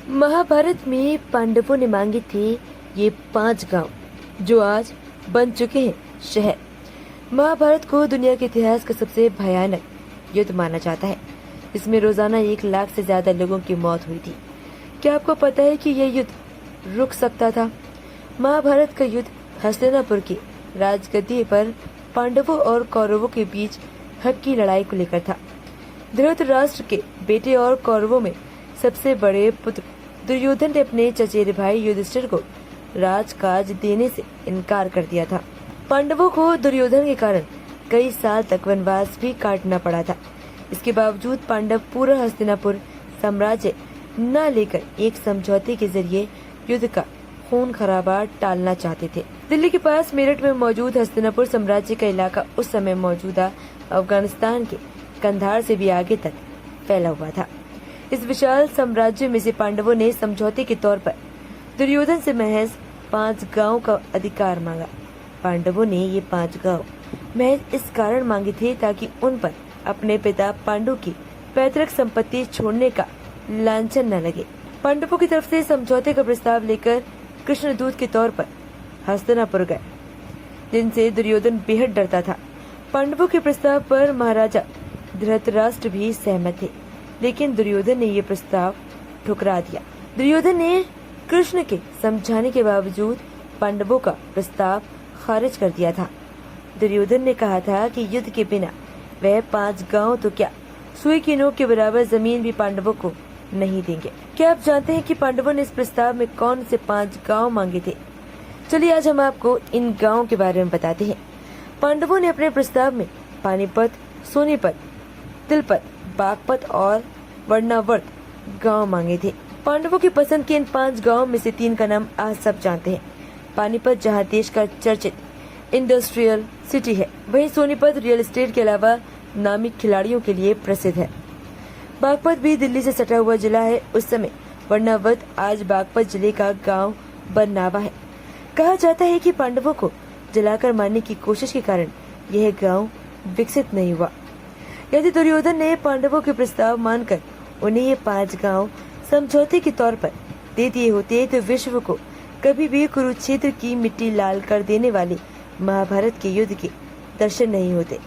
महाभारत में पांडवों ने मांगे थे ये 5 गांव जो आज बन चुके हैं शहर। महाभारत को दुनिया के इतिहास का सबसे भयानक युद्ध माना जाता है। इसमें रोजाना 1 लाख से ज्यादा लोगों की मौत हुई थी। क्या आपको पता है कि यह युद्ध रुक सकता था? महाभारत का युद्ध हस्तिनापुर की राजगद्दी पर पांडवों और कौरवों के बीच हक की लड़ाई को लेकर था। धृतराष्ट्र के बेटे और कौरवों में सबसे बड़े पुत्र दुर्योधन ने अपने चचेरे भाई युधिष्ठिर को राजकाज देने से इनकार कर दिया था। पांडवों को दुर्योधन के कारण कई साल तक वनवास भी काटना पड़ा था। इसके बावजूद पांडव पूरा हस्तिनापुर साम्राज्य न लेकर एक समझौते के जरिए युद्ध का खून खराबा टालना चाहते थे। दिल्ली के पास मेरठ में मौजूद हस्तिनापुर साम्राज्य का इलाका उस समय मौजूदा अफगानिस्तान के कंधार से भी आगे तक फैला हुआ था। इस विशाल साम्राज्य में से पांडवों ने समझौते के तौर पर दुर्योधन से महज 5 गांव का अधिकार मांगा। पांडवों ने ये 5 गांव महज इस कारण मांगे थे ताकि उन पर अपने पिता पांडु की पैतृक संपत्ति छोड़ने का लांछन न लगे। पांडवों की तरफ से समझौते का प्रस्ताव लेकर कृष्णदूत के तौर पर हस्तिनापुर गए, जिनसे दुर्योधन बेहद डरता था। पांडवों के प्रस्ताव पर महाराजा धृतराष्ट्र भी सहमत थे, लेकिन दुर्योधन ने ये प्रस्ताव ठुकरा दिया। दुर्योधन ने कृष्ण के समझाने के बावजूद पांडवों का प्रस्ताव खारिज कर दिया था। दुर्योधन ने कहा था कि युद्ध के बिना वह 5 गांव तो क्या, सुई की नोक के बराबर जमीन भी पांडवों को नहीं देंगे। क्या आप जानते हैं कि पांडवों ने इस प्रस्ताव में कौन से 5 गांव मांगे थे? चलिए आज हम आपको इन गांवों के बारे में बताते हैं। पांडवों ने अपने प्रस्ताव में पानीपत, सोनीपत, तिलपत, बागपत और वर्णावर्त गांव मांगे थे। पांडवों की पसंद के इन 5 गांव में से 3 का नाम आज सब जानते हैं। पानीपत जहां देश का चर्चित इंडस्ट्रियल सिटी है, वहीं सोनीपत रियल एस्टेट के अलावा नामी खिलाड़ियों के लिए प्रसिद्ध है। बागपत भी दिल्ली से सटा हुआ जिला है। उस समय वर्णावर्त आज बागपत जिले का गांव बरनावा है। कहा जाता है कि पांडवों को जलाकर मारने की कोशिश के कारण यह गांव विकसित नहीं हुआ। यदि दुर्योधन ने पांडवों के प्रस्ताव मानकर उन्हें ये 5 गांव समझौते के तौर पर दे दिए होते तो विश्व को कभी भी कुरुक्षेत्र की मिट्टी लाल कर देने वाले महाभारत के युद्ध के दर्शन नहीं होते।